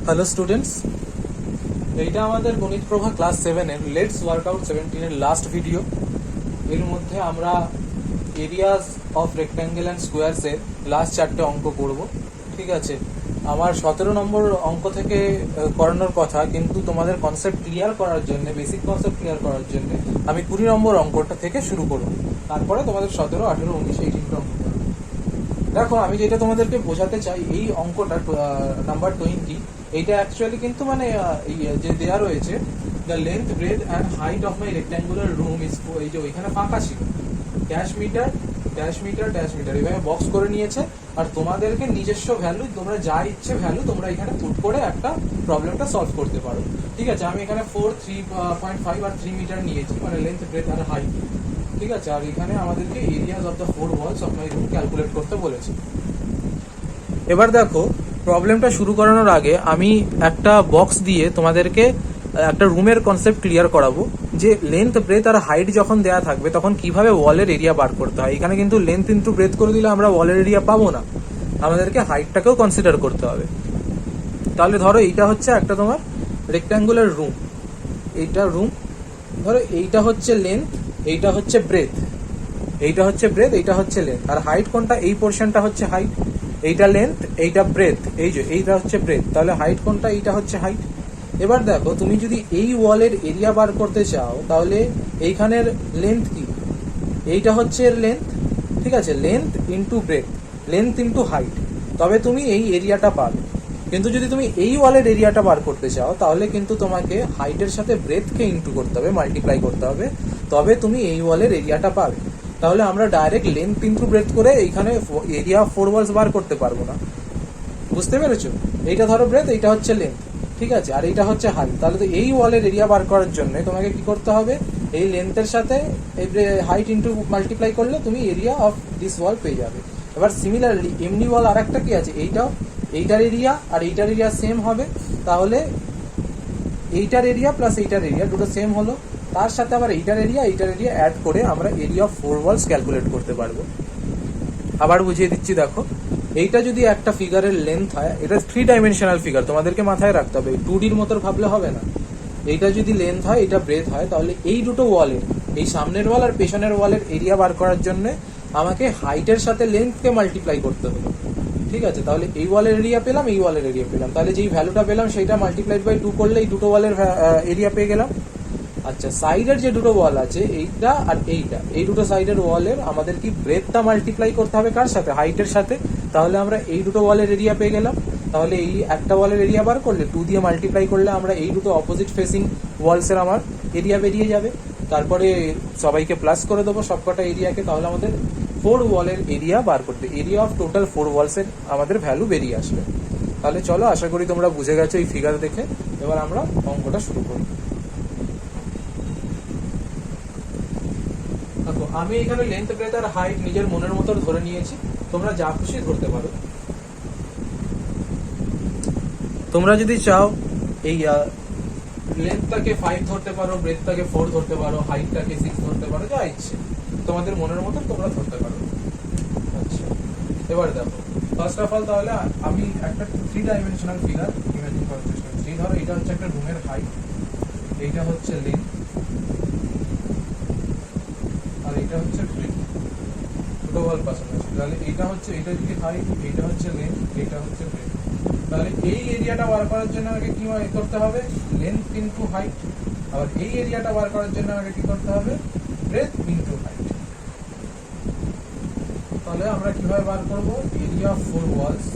Hello students, এইটা আমাদের গণিত প্রভা ক্লাস 7-এর লেটস ওয়ার্কআউট 17-এর লাস্ট ভিডিও। এর মধ্যে আমরা এরিয়াস অফ রেক্ট্যাঙ্গেল অ্যান্ড স্কোয়ারসের লাস্ট 4টে অঙ্ক করব। ঠিক আছে, আমার 17 নম্বর অঙ্ক থেকে করানোর কথা, কিন্তু তোমাদের কনসেপ্ট ক্লিয়ার করার জন্য, বেসিক কনসেপ্ট ক্লিয়ার করার জন্য আমি 20 নম্বর অঙ্কটা থেকে শুরু করব। তারপরে তোমাদের 17, 18, 19 এই 3টে অঙ্ক করব। দেখো, আমি যেটা তোমাদেরকে বোঝাতে চাই, এই অঙ্কটা নাম্বার 20, এইটা অ্যাকচুয়ালি কিন্তু মানে যে দেয়া রয়েছে, the length, breadth and height of my rectangular room is, এই যে ওইখানে ফাঁকা ছিল, dash metre dash metre dash metre এইভাবে বক্স করে নিয়েছে। আর তোমাদেরকে নিজস্ব ভ্যালু, তোমরা যা ইচ্ছে ভ্যালু তোমরা এখানে পুট করে একটা প্রবলেমটা সলভ করতে পারো। ঠিক আছে, আমি এখানে 4, 3.5 আর 3 মিটার নিয়েছি, মানে লেন্থ, ব্রেথ আর হাইট। ঠিক আছে, আর এখানে আমাদেরকে areas of the 4 walls of my room calculate করতে বলেছে। এবার দেখো, প্রবলেমটা শুরু করানোর আগে আমি একটা বক্স দিয়ে তোমাদেরকে একটা রুমের কনসেপ্ট ক্লিয়ার করাবো, যে লেন্থ, ব্রেথ আর হাইট যখন দেয়া থাকবে তখন কিভাবে ওয়ালের এরিয়া বার করতে হয়। এখানে কিন্তু লেন্থ ইন্টু ব্রেথ করে দিলে আমরা ওয়ালের এরিয়া পাবো না, আমাদেরকে হাইটটাকেও কনসিডার করতে হবে। তাহলে ধরো এইটা হচ্ছে একটা তোমার রেক্ট্যাঙ্গুলার রুম, এইটা রুম, ধরো এইটা হচ্ছে লেন্থ, এইটা হচ্ছে ব্রেথ, এইটা হচ্ছে ব্রেথ, এইটা হচ্ছে লেন্থ। আর হাইট কোনটা? এই পোর্শনটা হচ্ছে হাইট, এইটা লেন্থ, এইটা ব্রেথ, এই যে এইটা হচ্ছে ব্রেথ। তাহলে হাইট কোনটা? এইটা হচ্ছে হাইট। এবার দেখো, তুমি যদি এই ওয়ালের এরিয়া বার করতে চাও, তাহলে এইখানের লেন্থ কি? এইটা হচ্ছে এর লেন্থ। ঠিক আছে, length into breadth, length into height, তবে তুমি এই এরিয়াটা পাবে। কিন্তু যদি তুমি এই ওয়ালের এরিয়াটা বার করতে চাও, তাহলে কিন্তু তোমাকে হাইটের সাথে ব্রেথকে ইন্টু করতে হবে, মাল্টিপ্লাই করতে হবে, তবে তুমি এই ওয়ালের এরিয়াটা পাবে। তাহলে আমরা ডাইরেক্ট লেন্থ ইন্টু ব্রেথ করে এইখানে এরিয়া অফ 4 ওয়ালস বার করতে পারবো না। বুঝতে পেরেছো? এইটা ধরো ব্রেথ, এইটা হচ্ছে লেন্থ, ঠিক আছে, আর এইটা হচ্ছে হাইট। তাহলে তো এই ওয়ালের এরিয়া বার করার জন্য তোমাকে কি করতে হবে? এই লেন্থের সাথে এই হাইট ইন্টু মাল্টিপ্লাই করলে তুমি এরিয়া অফ দিস ওয়াল পেয়ে যাবে। এবার সিমিলারলি এমনি ওয়াল আর একটা কি আছে, এইটাও, এইটার এরিয়া আর এইটার এরিয়া সেম হবে। তাহলে এইটার এরিয়া প্লাস এইটার এরিয়া দুটো সেম হলো, তার সাথে আবার এইটার এরিয়া অ্যাড করে আমরা এরিয়া অফ 4 ওয়ালস ক্যালকুলেট করতে পারবো। আবার বুঝিয়ে দিচ্ছি, দেখো, এইটা যদি একটা ফিগারের লেন্থ হয়, এটা 3 ডাইমেনশনাল ফিগার, তোমাদেরকে মাথায় রাখতে হবে, 2Dর মতো ভাবলে হবে না। এইটা যদি লেন্থ হয়, এটা ব্রেথ হয়, তাহলে এই দুটো ওয়ালের, এই সামনের ওয়াল আর পেছনের ওয়ালের এরিয়া বার করার জন্য আমাকে হাইটের সাথে লেন্থকে মাল্টিপ্লাই করতে হবে। ঠিক আছে, তাহলে এই ওয়ালের এরিয়া পেলাম, এই ওয়ালের এরিয়া পেলাম, তাহলে যেই ভ্যালুটা পেলাম সেটা মাল্টিপ্লাইড বাই 2 করলে এই দুটো ওয়ালের এরিয়া পেয়ে গেলাম। আচ্ছা, সাইডের যে দুটো ওয়াল আছে, এইটা আর এইটা, এই দুটো সাইডের ওয়ালের আমাদের কি ব্রেথটা মাল্টিপ্লাই করতে হবে কার সাথে? হাইটের সাথে। তাহলে আমরা এই দুটো ওয়ালের এরিয়া পেয়ে গেলাম। তাহলে এই একটা ওয়ালের এরিয়া বার করলে 2 দিয়ে মাল্টিপ্লাই করলে আমরা এই দুটো অপোজিট ফেসিং ওয়ালসের আমার এরিয়া বেরিয়ে যাবে। তারপরে সবাইকে প্লাস করে দেবো সবকটা এরিয়াকে, তাহলে আমাদের 4 ওয়ালের এরিয়া বার করতে, এরিয়া অফ টোটাল 4 ওয়ালসের আমাদের ভ্যালু বেরিয়ে আসবে। তাহলে চলো, আশা করি তোমরা বুঝে গেছো এই ফিগার দেখে। এবার আমরা অঙ্কটা শুরু করি। দেখো, আমি এখানে লেন্থ, ব্রেথ আর হাইট নিজের মনের মতো ধরে নিয়েছি, তোমরা যা খুশি ধরতে পারো। তোমরা যদি চাও এই লেন্থটাকে 5 ধরতে পারো, ব্রেথটাকে 4 ধরতে পারো, হাইটটাকে 6 ধরতে পারো, যা ইচ্ছে তোমাদের মনের মতো তোমরা ধরতে পারো। আচ্ছা, এবার দেখো, ফার্স্ট অফ অল তাহলে আমি একটা 3 ডাইমেনশনাল ফিগার ইমাজিন করার চেষ্টা করছি। ধরো এটা হচ্ছে একটা রুমের হাইট, এইটা হচ্ছে লেন্থ, আর এটা হচ্ছে ব্রেথ, দুটো ওয়াল পাশাপাশি। তাহলে এটা হচ্ছে, এটা যদি হাইট, এটা হচ্ছে লেন্থ, এটা হচ্ছে ব্রেথ। তাহলে এই এরিয়াটা বার করার জন্য আমাকে কি করতে হবে? Length into height. আবার এই এরিয়াটা বার করার জন্য আমাকে কি করতে হবে? Breadth into height. তাহলে আমরা কিভাবে বার করব? Area of 4 walls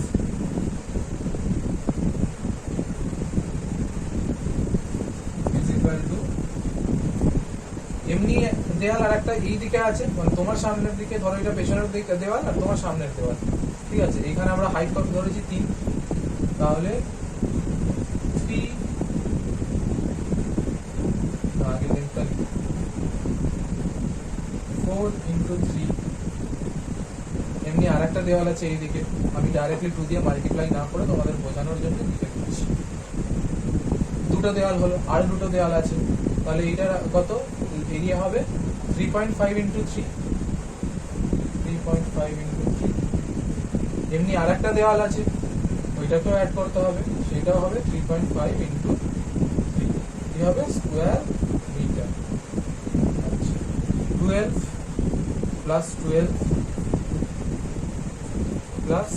is equal to, এমনি দেওয়াল আর একটা এই দিকে আছে, মানে তোমার সামনের দিকে, ধরো এটা পেছনের দিকে দেওয়াল আর তোমার সামনের দেওয়াল। ঠিক আছে, এখানে আমরা হাইট কত ধরেছি? 3। তাহলে 3 আগে লেন্থটা 4 ইন্টু 3। এমনি আর একটা দেওয়াল আছে এইদিকে, আমি ডাইরেক্টলি 2 দিয়ে মাল্টিপ্লাই না করে তোমাদের বোঝানোর জন্য লিখে দিচ্ছি। দুটো দেওয়াল হলো, আর দুটো দেওয়াল আছে, তাহলে এইটা কত এরিয়া হবে? 3.5 ইন্টু 3, 3.5 ইন্টু 3। এমনি আর একটা দেওয়াল আছে, ওইটাকেও অ্যাড করতে হবে, সেটাও হবে 3.5 ইন্টু 3, কি হবে স্কোয়ার মিটার। আচ্ছা 12 প্লাস 12 প্লাস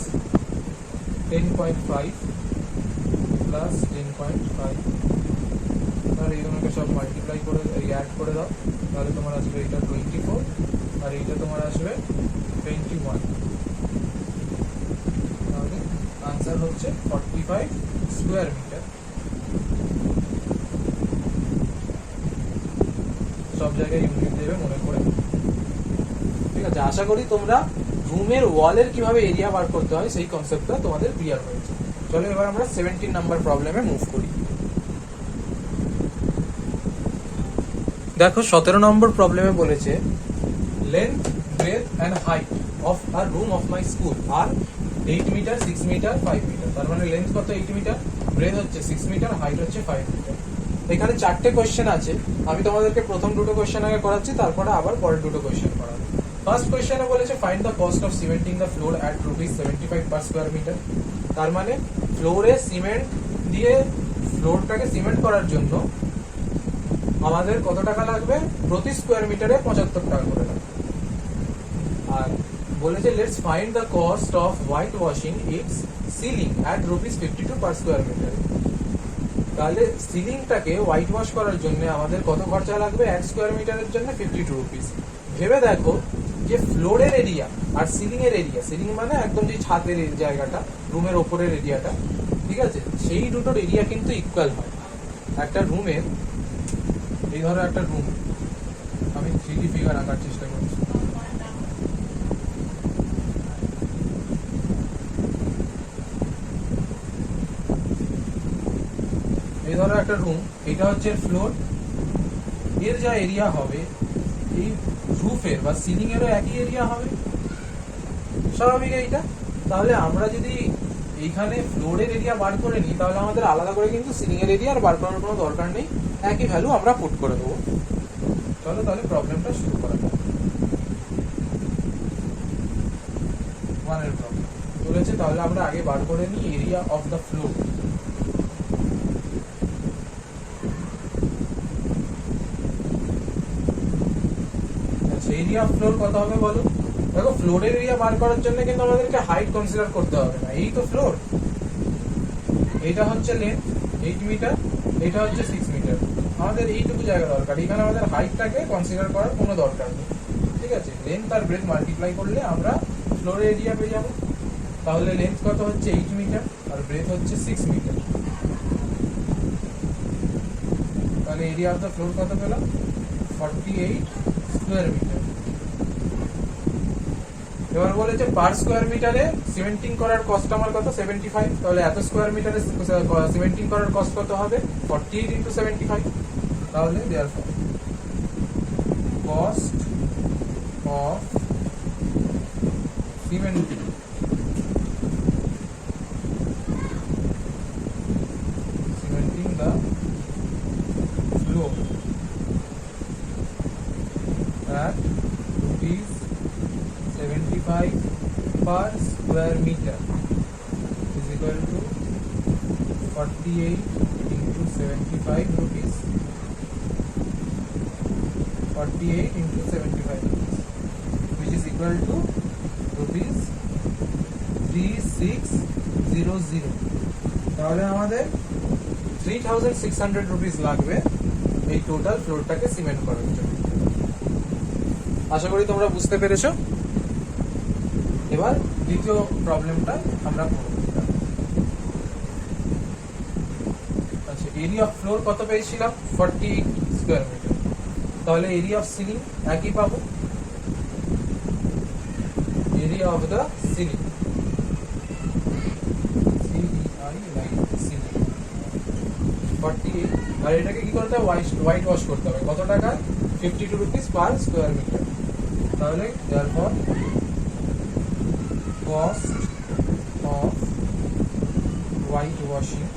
10.5 প্লাস 10.5, আর এইগুলোকে সব মাল্টিপ্লাই করে অ্যাড করে দাও, তাহলে তোমার আসবে এটা 24 আর এইটা তোমার আসবে 21, তাহলে আনসার হচ্ছে 45 স্কোয়ার মিটার। সব জায়গায় ইউনিট দেবে মনে করে, ঠিক আছে। আশা করি তোমরা রুমের ওয়ালের কিভাবে এরিয়া বার করতে হয় সেই কনসেপ্টটা তোমাদের ক্লিয়ার হয়েছে। চলো এবার আমরা 17 নাম্বার প্রবলেমে মুভ করি। দেখো 17 নম্বর প্রবলেমে বলেছে length breadth and height of our room of my school আর 8 মিটার 6 মিটার 5 মিটার। তার মানে লেন্থ কত 8 মিটার, ব্রেথ হচ্ছে 6 মিটার, হাইট হচ্ছে 5 মিটার। এখানে 4টে কোয়েশ্চেন আছে, আমি তোমাদেরকে প্রথম দুটো কোয়েশ্চেন আগে করাচ্ছি, তারপরে আবার পরের দুটো কোয়েশ্চেন করাবো। ফার্স্ট কোয়েশ্চেনে বলেছে find the cost of cementing the floor at ₹75 per square metre. তার মানে ফ্লোরে সিমেন্ট দিয়ে ফ্লোরটাকে সিমেন্ট করার জন্য আমাদের কত টাকা লাগবে, প্রতি স্কোয়ার মিটারে 75 টাকা করে লাগবে। আর বলেছে let's find the cost of white washing its ceiling at ₹52 per square metre. তাহলে সিলিংটাকে হোয়াইট ওয়াশ করার জন্য আমাদের কত খরচা লাগবে, 1 স্কোয়ার মিটারের জন্য 52 রুপিস। ভেবে দেখো যে ফ্লোরের এরিয়া আর সিলিং এর এরিয়া, সিলিং মানে একদম যে ছাদের জায়গাটা, রুমের ওপরের এরিয়াটা, ঠিক আছে, সেই দুটোর এরিয়া কিন্তু ইকুয়াল হয়। একটা রুমের, এই ধরো একটা রুম, আমি 3D ফিগার আঁকার চেষ্টা করছি। এই ধরো একটা রুম, এটা হচ্ছে ফ্লোর, এর যা এরিয়া হবে এই রুফের বা সিলিং এরও একই এরিয়া হবে, স্বাভাবিক এইটা। তাহলে আমরা যদি এইখানে ফ্লোরের এরিয়া বার করে নিই, তাহলে আমাদের আলাদা করে কিন্তু সিলিং এর এরিয়া আর বার করার কোনো দরকার নেই, একই ভ্যালু আমরা পুট করে দেবো। চলো তাহলে প্রবলেমটা শুরু করা যাক। ওয়ানের প্রবলেম বলেছে, তাহলে আমরা আগে বার করে নিই area of the floor. Area of floor কত হবে বলো? দেখো ফ্লোরের এরিয়া বার করার জন্য কিন্তু আমাদেরকে হাইট কনসিডার করতে হবে না, এই তো ফ্লোর, এটা হচ্ছে লেন্থ 8 মিটার, এটা হচ্ছে 6 মিটার, আমাদের এইটুকু জায়গা দরকার, এখানে আমাদের হাইটটাকে কনসিডার করার কোনো দরকার নেই, ঠিক আছে। লেন্থ আর ব্রেথ মাল্টিপ্লাই করলে আমরা ফ্লোরের এরিয়া পেয়ে যাবো। তাহলে লেন্থ কত হচ্ছে 8 মিটার আর ব্রেথ হচ্ছে 6 মিটার, তাহলে এরিয়া অফ দ্য ফ্লোর কত পেলাম, 48 স্কোয়ার মিটার। এবার বলেছে পার স্কোয়ার মিটারে সিমেন্টিং করার কস্ট আমার কত, 75। তাহলে এত স্কোয়ার মিটারে সিমেন্টিং করার কস্ট কত হবে, 48 ইন্টু 75। তাহলে therefore cost of cementing the floor at ₹75 per square meter is equal to 48 into 75 rupees, 48 into 75 rupees, which is equal to rupees 3600। তাহলে আমাদের 3600 রুপিস লাগবে এই টোটাল ফ্লোরটাকে সিমেন্ট করার জন্য। আশা করি তোমরা বুঝতে পেরেছো। এবার দ্বিতীয় প্রবলেমটা আমরা করব। আচ্ছা, এরিয়া অফ ফ্লোর কত পেয়েছিলাম, 48 স্কোয়ার মিটার। তাহলে এরিয়া অফ সিলিং একই পাবো, area of the ceiling, ceiling 48, আর এটাকে কি করতে হবে, হোয়াইট ওয়াশ করতে হবে। কত টাকা, 52 রুপিস পার স্কোয়ার মিটার। তাহলে therefore cost of white washing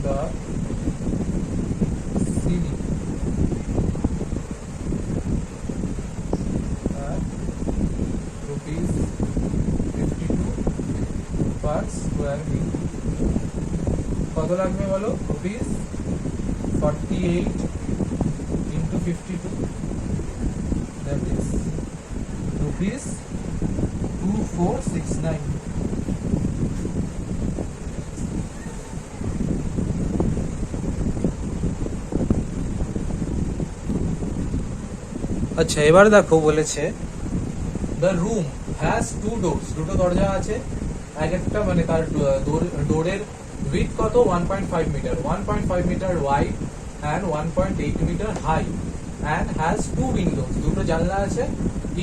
the ceiling at per square metre. কত লাগবে বলো? Rupees 48 into 52, that is rupees 2469. আচ্ছা, এবার দেখো বলেছে the room has to doors, দুটো দরজা আছে, এক একটা মানে তার ডোরের উইথ কত 1.5 metre, 1.5 metre wide and 1.8 metre high, and has two windows, দুটো জানলা আছে,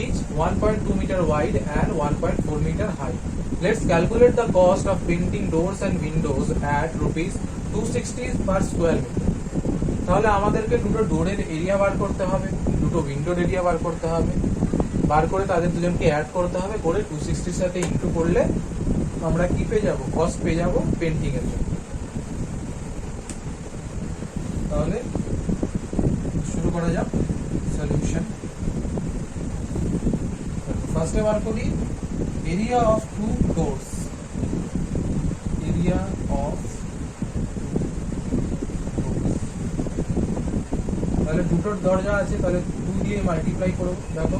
each 1.2 metre wide and 1.4 metre high. Let's calculate the cost of painting doors and windows at rupees 260 per square meter. তাহলে আমাদেরকে দুটো ডোরের area বার করতে হবে, দুটো উইন্ডোর এরিয়া বার করতে হবে, বার করে তাদের দুজনকে অ্যাড করতে হবে, করে 260 সাথে ইনটু করলে আমরা কি পেয়ে যাব? কস্ট পেয়ে যাব পেন্টিং এর জন্য। তাহলে শুরু করা যাক সলিউশন। ফার্স্টে বার করি area of two doors, area of, তাহলে দুটোর দরজা আছে, তাহলে 2 দিয়ে মাল্টিপ্লাই করব। দেখো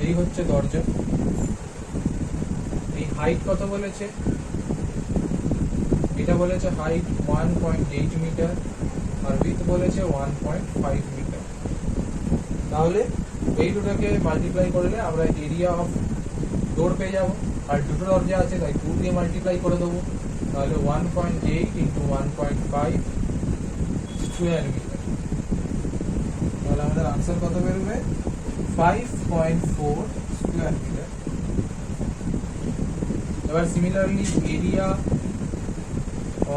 এই হচ্ছে দরজা, এই হাইট কত বলেছে? এটা বলেছে হাইট 1.8 মিটার আর উইথ বলেছে 1.5 মিটার। তাহলে এই দুটোকে মাল্টিপ্লাই করলে আমরা এরিয়া অফ ডোর পেয়ে যাব, আর দুটো দরজা আছে তাই 2 দিয়ে মাল্টিপ্লাই করে দেবো, তাহলে 1.8 into 1.5 স্কোয়ার মিটার। তাহলে আমাদের আনসার কত বেরোবে? 5.4 স্কোয়ার মিটার। এবার similarly area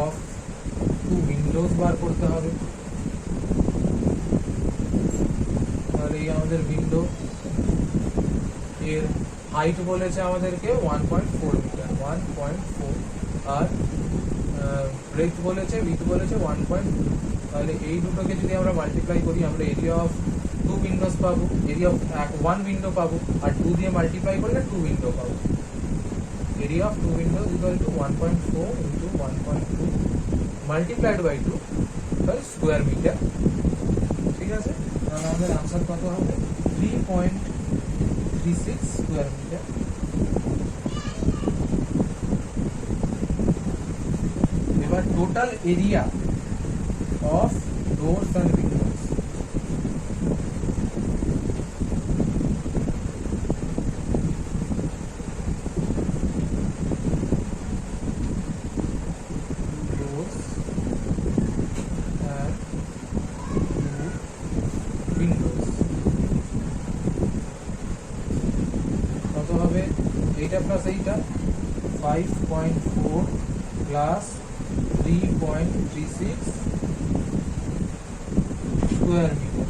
of two windows বার করতে হবে। তাহলে এই আমাদের উইন্ডো, এর হাইট বলেছে আমাদেরকে 1.4 মিটার, 1.4, আর ব্রেথ বলেছে, উইথ বলেছে 1.2। তাহলে এই দুটোকে যদি আমরা মাল্টিপ্লাই করি আমরা এরিয়া অফ টু উইন্ডোজ পাবো, এরিয়া অফ ওয়ান উইন্ডো পাবো, আর 2 দিয়ে মাল্টিপ্লাই করলে 2 উইন্ডো পাবো। Area of two windows equal to 1.4 into 1.2 multiplied by 2, তাহলে স্কোয়ার মিটার। ঠিক আছে, তাহলে আমাদের আনসার কত হবে? 3.36 স্কোয়ার মিটার। এবার total area of doors and windows, কত হবে? এইটা প্লাস এইটা 5.4 plus 3.36 square meter,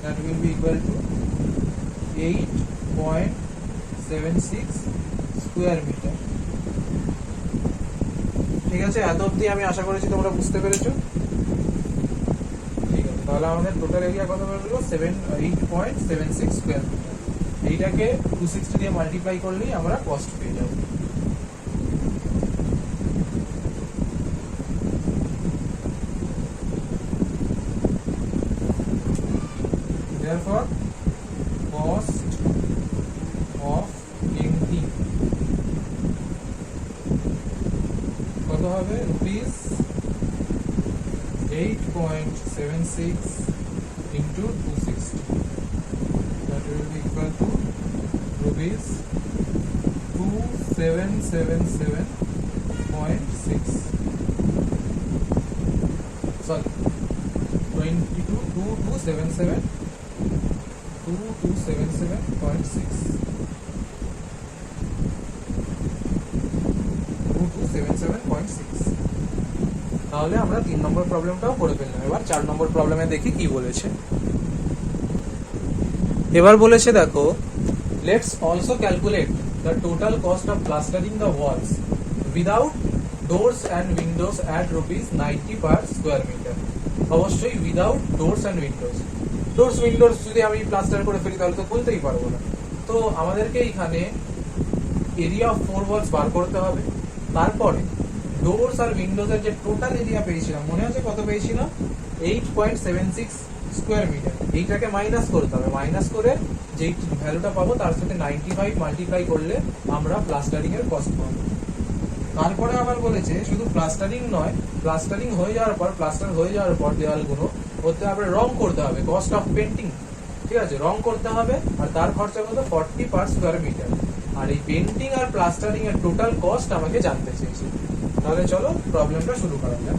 that will be equal to 8.76 square meter. ঠিক আছে, এত অবধি আমি আশা করেছি তোমরা বুঝতে পেরেছো। ঠিক আছে, তাহলে আমাদের টোটাল এরিয়া কত বেরোলো? 8.76 স্কোয়ার মিটার। এইটাকে 260 দিয়ে মাল্টিপ্লাই করলেই আমরা কস্ট পেয়ে যাব। Therefore, cost of painting কত হবে? rupees 8.76 into 260, that will be equal to rupees 2777.6, sorry 2277.6. তাহলে আমরা 3 নম্বর প্রবলেমটাও করে ফেললাম। এবার 4 নম্বর প্রবলেমে দেখি কি বলেছে। এবার বলেছে দেখো, let's also calculate the total cost of plastering the walls without doors and windows at rupees 90 per square metre. অবশ্যই without doors and windows. Doors windows যদি আমি প্লাস্টার করে ফেলি তাহলে তো খুলতেই পারবো না। তো আমাদেরকে এখানে এরিয়া অফ 4 ওয়ালস বার করতে হবে। তারপরে ডোরস আর উইন্ডোজের যে টোটাল এরিয়া পেয়েছিলাম, মনে আছে কত পেয়েছিলাম? 8.76 স্কোয়ার মিটার। এইটাকে মাইনাস করতে হবে, মাইনাস করে যেই ভ্যালুটা পাবো তার সাথে 95 মাল্টিপ্লাই করলে আমরা প্লাস্টারিং এর কস্ট পাবো। তারপরে আবার বলেছে শুধু প্লাস্টারিং নয়, প্লাস্টারিং হয়ে যাওয়ার পর, প্লাস্টার হয়ে যাওয়ার পর দেওয়ালগুলো ওতে আবার রং করতে হবে, কস্ট অফ পেন্টিং, ঠিক আছে, রং করতে হবে, আর তার খরচা কত? 40 পার স্কোয়ার মিটার। আর এই পেন্টিং আর প্লাস্টারিং এর টোটাল কস্ট আমাকে জানতে চেয়েছে। তাহলে চলো প্রবলেমটা শুরু করা যাক।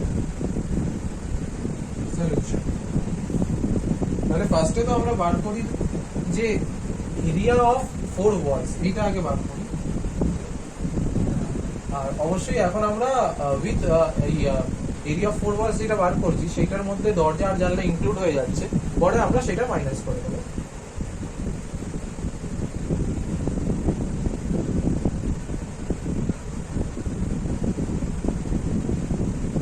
সলিউশন। তাহলে ফার্স্টে তো আমরা বার করি যে এরিয়া অফ 4 ওয়ালস, এটা আগে বার করি। আর অবশ্যই এখন আমরা উইথ এই এরিয়া অফ 4 ওয়ালস যেটা বার করছি সেটার মধ্যে দরজা আর জানলা ইনক্লুড হয়ে যাচ্ছে, পরে আমরা সেটা মাইনাস করে দেবো।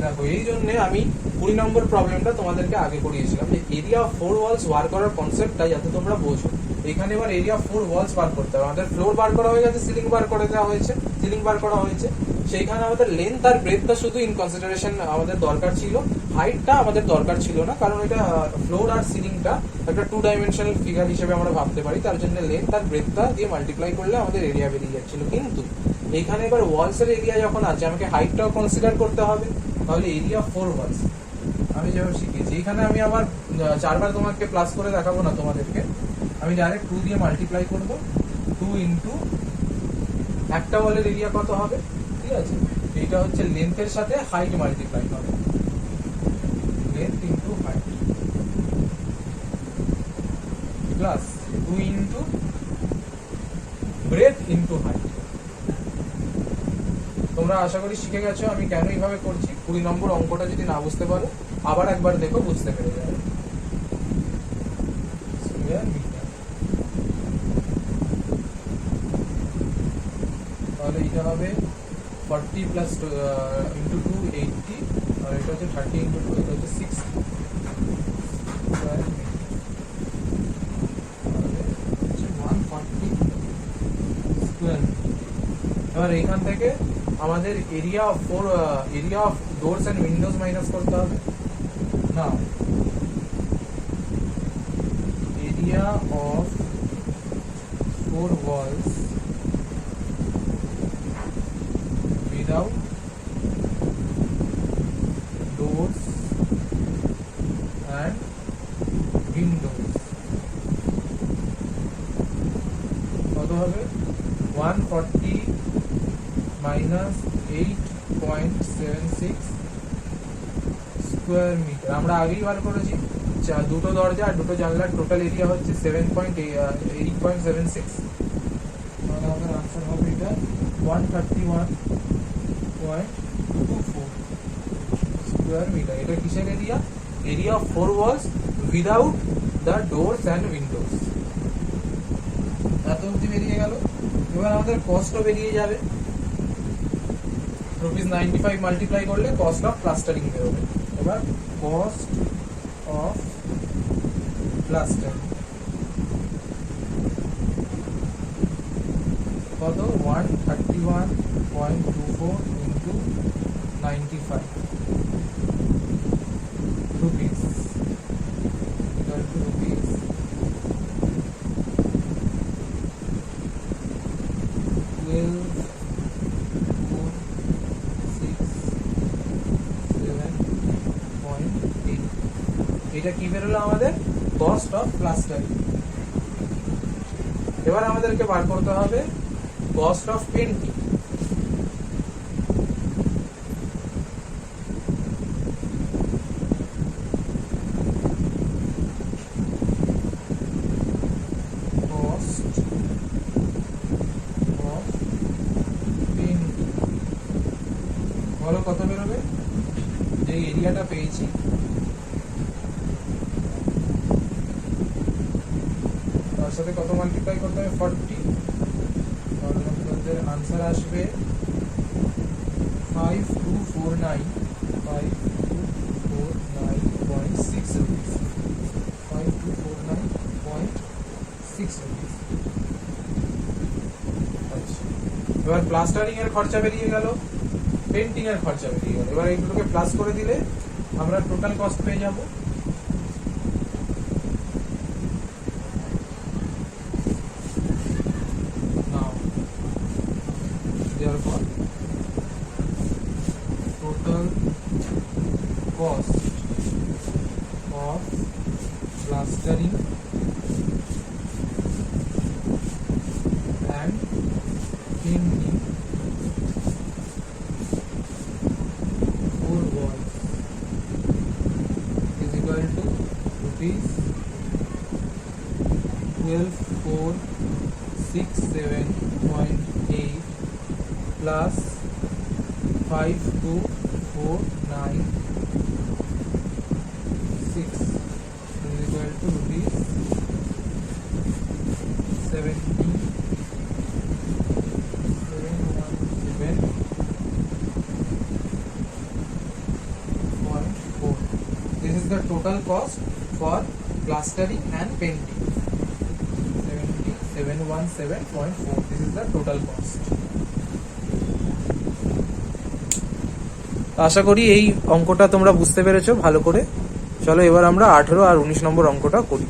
দেখো এই জন্য আমি 20 নম্বর প্রবলেমটা তোমাদেরকে আগে করিয়েছিলাম যে এরিয়া অফ 4 ওয়ালস বার করার কনসেপ্টটা যাতে তোমরা বোঝো। এখানে এবার এরিয়া অফ 4 ওয়ালস বার করতে হবে। আমাদের ফ্লোর বার করা হয়ে গেছে, সিলিং বার করে দেওয়া হয়েছে, সিলিং বার করা হয়েছে। সেইখানে আমাদের লেন্থ আর ব্রেথটা শুধু ইন কনসিডারেশন আমাদের দরকার ছিল, হাইটটা আমাদের দরকার ছিল না, কারণ এটা ফ্লোর আর সিলিংটা একটা 2 ডাইমেনশনাল ফিগার হিসেবে আমরা ভাবতে পারি, তার জন্য লেন্থ আর ব্রেথটা দিয়ে মাল্টিপ্লাই করলে আমাদের এরিয়া বেরিয়ে যাচ্ছিল। কিন্তু এখানে এবার ওয়ালস এর এরিয়া যখন আছে আমাকে হাইটটাও কনসিডার করতে হবে। তাহলে এরিয়া অফ 4 ওয়ালস আমি যেভাবে শিখেছি, এখানে আমি আবার 4 বার তোমাকে প্লাস করে দেখাবো না তোমাদেরকে, আমি ডাইরেক্ট 2 দিয়ে মাল্টিপ্লাই করবো। 2 ইন্টু একটা ওয়ালের এরিয়া কত হবে, ঠিক আছে, এইটা হচ্ছে লেন্থের সাথে হাইট মাল্টিপ্লাই হবে, length into height, plus 2 into breadth into height. তোমরা আশা করি শিখে গেছো আমি কেন এইভাবে করছি। 20 নম্বর অঙ্কটা যদি না বুঝতে পারো আবার একবার দেখো, বুঝতে পেরে যাবে। তাহলে এটা হবে 40 প্লাস ইন্টু 2 80, আর এটা হচ্ছে 30 ইন্টু 2, এটা হচ্ছে 60 140 স্কোয়ার। এবার এখান থেকে আমাদের area of doors and windows minus করতে হবে। Now area of 4 walls without doors and windows কত হবে? 140 মাইনাস 8.76 স্কোয়ার মিটার। আমরা আগেই বার করেছি, দুটো দরজা আর দুটো জানলার টোটাল এরিয়া হচ্ছে 7.8.76। তাহলে আমাদের আনসার হবে এটা 131.24 স্কোয়ার মিটার। এটা কিসের এরিয়া? Area of 4 walls without the doors and windows. এত অবধি বেরিয়ে গেল। এবার আমাদের কস্টও বেরিয়ে যাবে। ₹95 মাল্টিপ্লাই করলে কস্ট অফ প্লাস্টারিং বেরোবে। এবার কস্ট অফ প্লাস্টারিং কত? 131.24 into 95 rupees equal to rupees 12,467.8। এটা কি বেরোলো আমাদের? Cost of plastering. এবার আমাদেরকে বার করতে হবে cost of painting. Cost of painting বলো কত বেরোবে? যে এরিয়াটা পেয়েছি তার সাথে কত মাল্টিপ্লাই করতে হবে? 40। তাহলে আমাদের আনসার আসবে 5249.6 রুপিস। 5249.6 রুপিস। আচ্ছা এবার প্লাস্টারিং এর খরচা বেরিয়ে গেল, পেন্টিং এর খরচা বেরিয়ে গেল। এবার এইগুলোকে প্লাস করে দিলে আমরা টোটাল কস্ট পেয়ে যাব। Therefore, total cost of plastering and painting four walls is equal to rupees 12,467.8 plus 5249.6 is equal to rupees 77,717.4. This is the total cost for plastering and painting. 7717.4. This is the total cost. আশা করি এই অঙ্কটা তোমরা বুঝতে পেরেছো ভালো করে। চলো এবার আমরা 18 আর 19 নম্বর অঙ্কটা করি।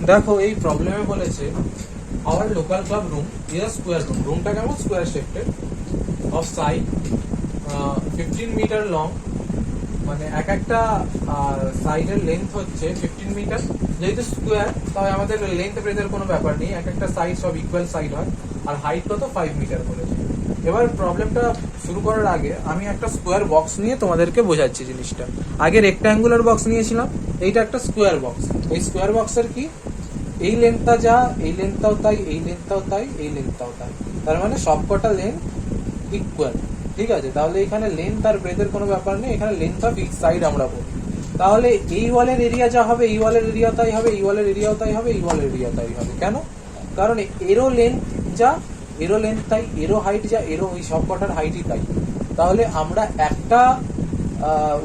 দেখো এই প্রবলেমে বলেছে our local club room is a square room. রুমটা কেমন? Square shaped, of side 15 metre long, মানে এক একটা সাইডের লেন্থ হচ্ছে 15 মিটার। যেহেতু স্কোয়ার তাই আমাদের লেন্থ ব্রেথের কোনো ব্যাপার নেই, এক একটা সাইড সব ইকুয়াল সাইড হয়। আর হাইট কত? 5 মিটার বলেছে। এবার প্রবলেমটা শুরু করার আগে আমি একটা স্কোয়ার বক্স নিয়ে তোমাদেরকে বোঝাচ্ছি জিনিসটা। আগে রেক্ট্যাঙ্গুলার বক্স নিয়েছিলাম, এইটা একটা স্কোয়ার বক্স। এই স্কোয়ার বক্সের কি, এই লেন্থটা যা, এই লেন্থটাও তাই, এই লেন্থটাও তাই, এই লেন্থটাও তাই, তার মানে সবকটা লেন্থ ইকুয়াল। ঠিক আছে, তাহলে এখানে লেন্থ আর ব্রেথের কোনো ব্যাপার নেই, এখানে লেন্থ অফ ইচ সাইড আমরা বলি। তাহলে এই ওয়ালের এরিয়া যা হবে, এই ওয়ালের এরিয়া তাই হবে, এই ওয়ালের এরিয়াও তাই হবে, এই ওয়ালের এরিয়া তাই হবে। কেন? কারণ এরো লেন্থ যা, এরো লেন্থ তাই, এরো হাইট যা, এরো ওই সবকটার হাইটই তাই। তাহলে আমরা একটা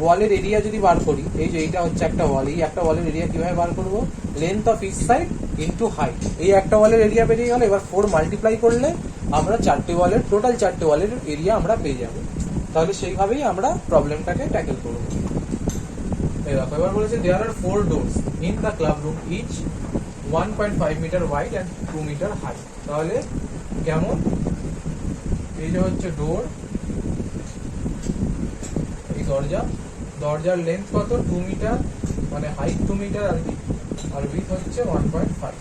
ওয়ালের এরিয়া যদি বার করি, এই যে এইটা হচ্ছে একটা ওয়াল, এই একটা ওয়ালের এরিয়া কিভাবে বার করবো? Length of each side into height. এই একটা ওয়ালের এরিয়া বেরিয়ে গেল। এবার 4 মাল্টিপ্লাই করলে আমরা চারটে ওয়ালের, টোটাল চারটে ওয়ালের এরিয়া আমরা পেয়ে যাবো। তাহলে সেইভাবেই আমরা প্রবলেমটাকে ট্যাকেল করবো। এই দেখো এবার বলেছে there are 4 doors in the club room, each 1.5 metre wide and 2 metre high. তাহলে কেমন? এই যে হচ্ছে ডোর, এই দরজা, দরজার লেন্থ কত? 2 মিটার, মানে হাইট 2 মিটার আর কি, আর উইথ হচ্ছে 1.5।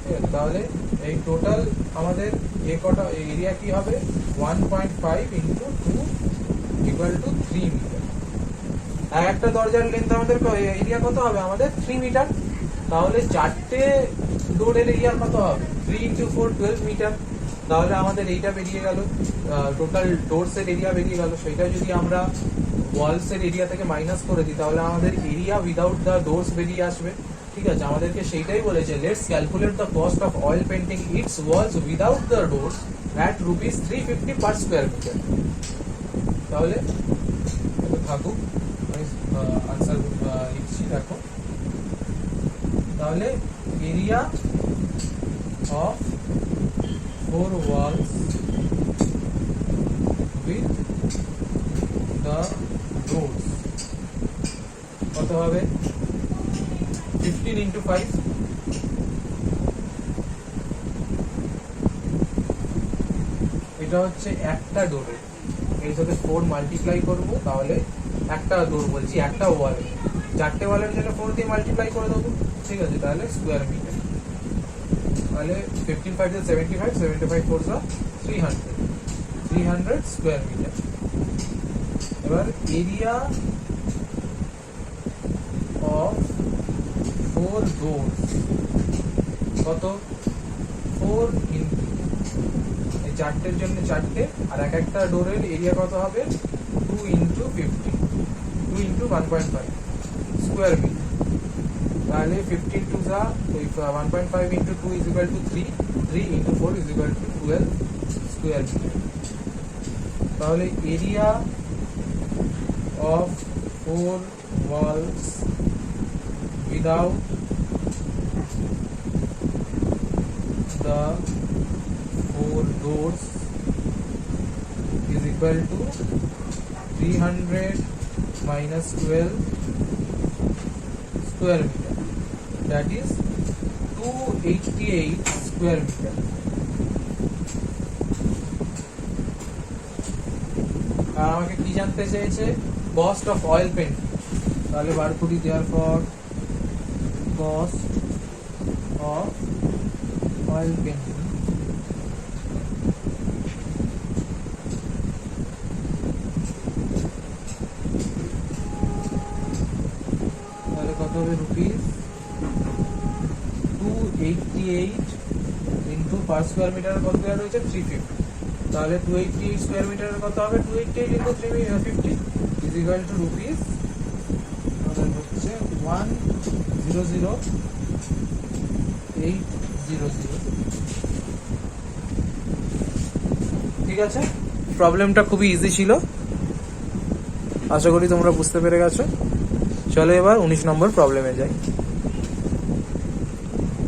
ঠিক আছে, তাহলে এই টোটাল আমাদের এ কটা এরিয়া কি হবে? 1.5 ইন্টু 2 ইকুয়াল টু 3 মিটার। আর একটা দরজার লেন্থ আমাদের এরিয়া কত হবে? আমাদের 3 মিটার। তাহলে চারটে ডোরের এরিয়া কত হবে? 3 ইন্টু 4 12 মিটার। তাহলে আমাদের এইটা বেরিয়ে গেল, টোটাল ডোরসের এরিয়া বেরিয়ে গেল। সেটা যদি আমরা ওয়ালসের এরিয়া থেকে মাইনাস করে দিই তাহলে আমাদের এরিয়া উইদাউট দ্য ডোরস বেরিয়ে আসবে। ঠিক আছে, আমাদেরকে সেইটাই বলেছে, let's calculate the cost of oil painting its walls without the doors at rupees 350 per square metre. তাহলে থাকুক, আমি আনসার লিখছি, দেখো। তাহলে area of 4 walls with the doors কত হবে? 15 into 5, এটা হচ্ছে একটা ডোরে। এর সাথে 4 মাল্টিপ্লাই করবো, তাহলে একটা ডোর বলছি, একটা ওয়ালে, চারটে ওয়ালের জন্য 4 দিয়ে মাল্টিপ্লাই করে দেবো। ঠিক আছে, তাহলে স্কোয়ার মিটার। তাহলে 15 5 75, 75 4 300 স্কোয়ার মিটার। এবার এরিয়া অফ 4 ডোরস কত? 4 ইন্টু, এই চারটের জন্য চারটে, আর এক একটা ডোরের এরিয়া কত হবে? 2 ইন্টু 50, 2 ইন্টু 1.5 স্কোয়ার মিটার। তাহলে 15 2 1.5 into 2 is equal to 3, 3 into 4 is equal to 12 square metre. তাহলে area of 4 walls without the doors is equal to 300 minus 12 square meter, that is 288 square meter. আর আমাকে কি জানতে চেয়েছে? Cost of oil painting. তাহলে বার করি, দেওয়ার পর কস্ট অফ অয়েল পেন্টিং তাহলে কত হবে? Rupees 288 into per square metre কত দেওয়া রয়েছে? 350। তাহলে 288 স্কোয়ার মিটারের কত হবে? 288 into 350 is equal two rupees হচ্ছে 100,800। ঠিক আছে, প্রবলেমটা খুবই ইজি ছিল, আশা করি তোমরা বুঝতে পেরে গেছো। চলো এবার 19 নম্বর প্রবলেমে যাই।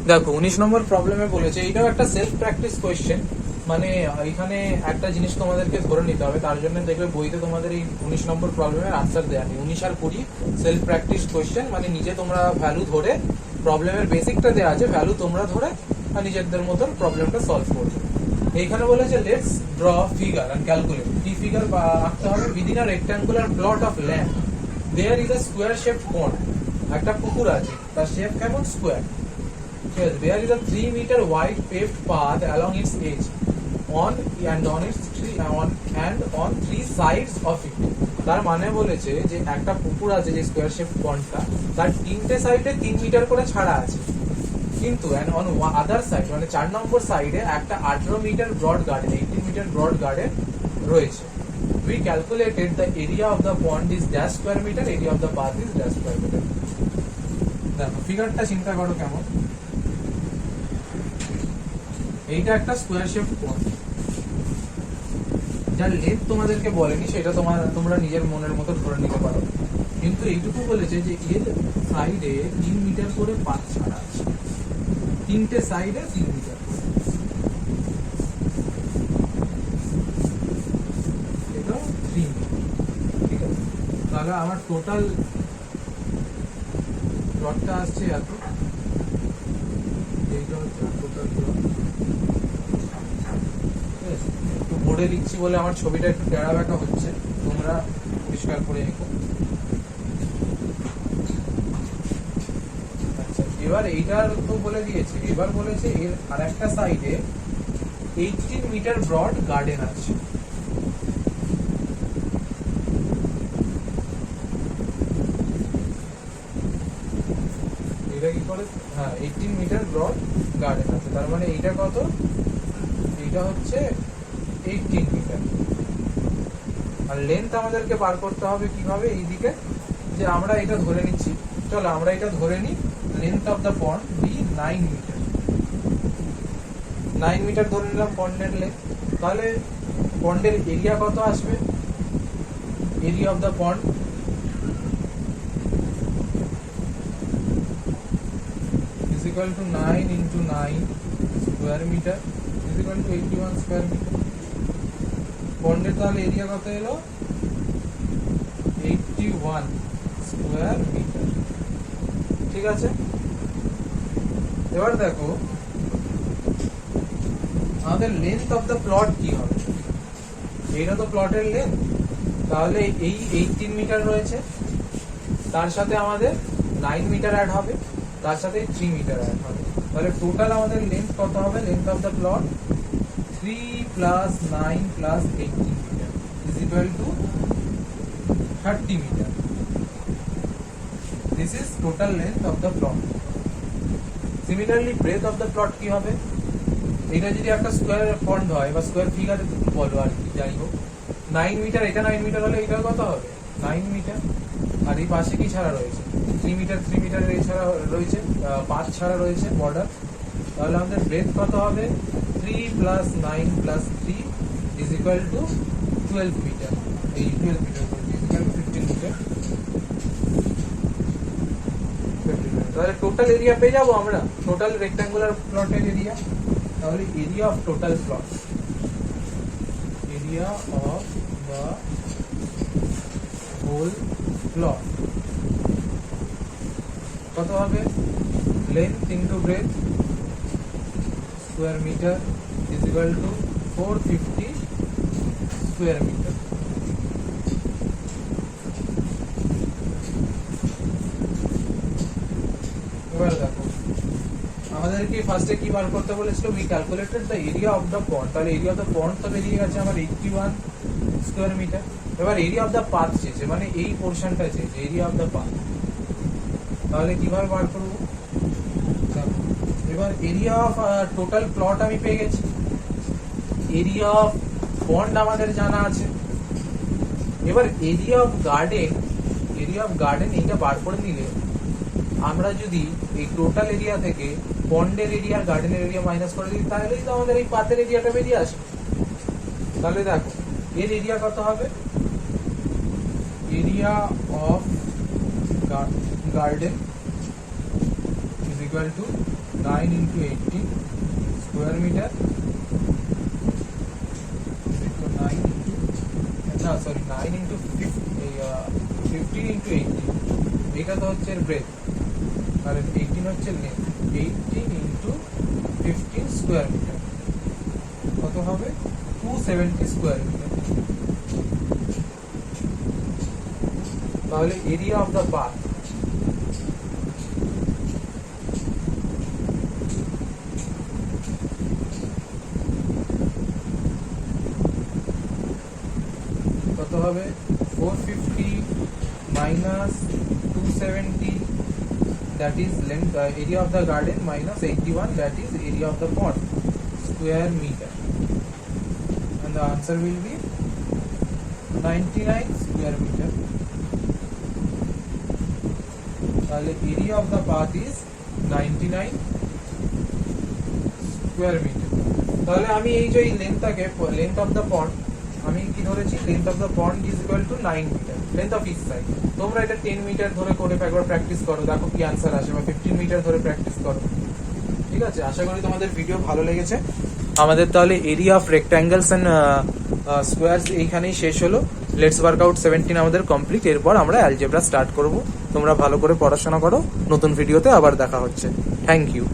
দেখো 19 নম্বর প্রবলেমে বলেছে, এইটাও একটা সেলফ প্র্যাকটিস কোয়েশ্চেন, মানে এখানে একটা জিনিস তোমাদেরকে ধরে নিতে হবে। তার জন্য দেখবে বইতে তোমাদের এই 19 নম্বর প্রবলেমের আনসার দেওয়া নেই। 19 আর 20 সেলফ প্র্যাকটিস কোয়েশ্চেন, মানে নিজে তোমরা ভ্যালু ধরে, প্রবলেমের বেসিকটা দেওয়া আছে, ভ্যালু তোমরা ধরে আর নিজেদের মতন প্রবলেমটা সলভ করবে। এইখানে বলেছে let's draw figure and calculate. কি ফিগার আঁকতে হবে? Within a rectangular plot of land there is a square shaped pond. একটা পুকুর আছে, তার শেপ কেমন? স্কোয়ার। ঠিক আছে, there is a 3 metre wide paved path along its edge on three sides of it। তার মানে বলেছে যে একটা পুকুর আছে, যে স্কোয়ার শেপ পন্ডটা, তার তিনটে সাইডে 3 মিটার করে ছাড়া আছে, কিন্তু অন আদার সাইড মানে 4 নম্বর সাইডে একটা 18 metre broad garden, 18 metre broad garden রয়েছে। We calculated the area of the pond is dash square meter, area of the path is dash square meter। দেখো ফিগারটা চিন্তা করো কেমন। এইটা একটা স্কোয়ার শেপ পন্ড, যার লেন্থ তোমাদেরকে বলেনি, সেটা তোমরা নিজের মনের মতো ধরে নিতে পারো, কিন্তু এইটুকু বলেছে যে এর সাইডে 3 মিটার করে পাথ ছাড়া আছে, তিনটে সাইডে 3 মিটার। এটা 3 মিটার। ঠিক আছে, তাহলে আমার টোটাল প্লটটা আসছে এত। এইটা হচ্ছে টোটাল প্লট। একটু বোর্ডে লিখছি বলে আমার ছবিটা একটু টেরা বেঁকা হচ্ছে, তোমরা পরিষ্কার করে নিও। আচ্ছা, এবার এইটার তো বলে দিয়েছে, এবার বলেছে এর আর একটা সাইডে 18 মিটার ব্রড গার্ডেন আছে। এটা কি করে? হ্যাঁ, 18 মিটার ব্রড গার্ডেন আছে, তার মানে এইটা কত? এইটা হচ্ছে 18 মিটার। আর লেন্থ আমাদেরকে বার করতে হবে কিভাবে? এইদিকে যে আমরা এটা ধরে নিচ্ছি, চলো আমরা এটা ধরে নিই, length of the pond be 9 মিটার। 9 মিটার ধরে নিলাম পন্ডের লেন্থ। তাহলে পন্ডের এরিয়া কত আসবে? Area of the pond is equal to 9 into 9 square meter is equal to 81 square meter। পন্ডের তাহলে এরিয়া কত এলো? 81 স্কোয়ার মিটার। ঠিক আছে, এবার দেখো আমাদের লেন্থ অফ দ্য প্লট কি হবে? এইটা তো প্লটের লেন্থ, তাহলে এই 18 মিটার রয়েছে, তার সাথে আমাদের 9 মিটার অ্যাড হবে, তার সাথে 3 মিটার অ্যাড হবে। তাহলে টোটাল আমাদের লেন্থ কত হবে? Length of the plot 3 plus 9 plus 18 meter is equal to 30 meter. This is total length of the plot. Similarly, breadth of the plot কি হবে? এটা যদি একটা স্কোয়ার পন্ড হয় বা স্কোয়ার ফিগার বলো আর কি, যাই হোক, 9 মিটার, এটা 9 মিটার হলে এটা কত হবে? 9 মিটার। আর এই পাশে কি ছাড়া রয়েছে? 3 মিটার, 3 মিটার এই ছাড়া রয়েছে, 5 ছাড়া রয়েছে বর্ডার। তাহলে আমাদের ব্রেথ কত হবে? 3 plus 9 plus 3 is equal to 12 meter। এই 12 metre is equal to 15 metre. তাহলে টোটাল এরিয়া পেয়ে যাবো আমরা, টোটাল রেক্ট্যাঙ্গুলার প্লটের এরিয়া। তাহলে area of total plot area of the whole plot কত হবে, length into breadth square metre is equal to 450 square metre. এবার দেখো আমাদেরকে ফার্স্টে কি বার করতে বলেছিল, we calculated the area of the pond, তাহলে এরিয়া অফ দ্য পন্ড তো বেরিয়ে গেছে আমার 81 স্কোয়ার মিটার। এবার এরিয়া অফ দ্য পাথ চেয়েছে, মানে এই পোর্শনটা চেয়েছে এরিয়া অফ দ্য পাথ, তাহলে কিভাবে বার করবো, এবার এরিয়া অফ টোটাল প্লট আমি পেয়ে গেছি, এরিয়া অফ পন্ড আমাদের জানা আছে, এবার এরিয়া অফ গার্ডেন এইটা বার করে নিলে আমরা যদি এই টোটাল এরিয়া থেকে পন্ডের এরিয়া আর গার্ডেনের এরিয়া মাইনাস করে দিই তাহলেই তো আমাদের এই পাতের এরিয়াটা বেরিয়ে আসে। তাহলে দেখো এর এরিয়া কত হবে, area of garden is equal to 9 into 80 square meter is equal to 9 into 15 into 80, এটা তো হচ্ছে ব্রেথ আর 18 হচ্ছে লেন্থ, 18 into 15 স্কোয়ার মিটার কত হবে 270 স্কোয়ার মিটার। তাহলে এরিয়া অফ দ্য পাথ কত হবে 450 minus 270 that is length area of the garden minus 81 that is area of the pond square meter, and the answer will be 99 square meter. তাহলে area of the path is 99 square meter। তাহলে আমি এই যে লেন্থটাকে length of the pond আমি কি ধরেছি, length of the pond is equal to 9 metre, length of each side. তোমরা এটা 10 মিটার ধরে করে একবার প্র্যাকটিস করো, দেখো কি আনসার আসে, বা 15 মিটার ধরে প্র্যাকটিস করো। ঠিক আছে, আশা করি তোমাদের ভিডিও ভালো লেগেছে। আমাদের তাহলে এরিয়া অফ রেক্ট্যাঙ্গেলস এন্ড স্কোয়ারস এইখানেই শেষ হলো। লেটস ওয়ার্ক আউট 17 আমাদের কমপ্লিট। এরপর আমরা অ্যালজেব্রা স্টার্ট করব। তোমরা ভালো করে পড়াশোনা করো, নতুন ভিডিওতে আবার দেখা হচ্ছে। Thank you.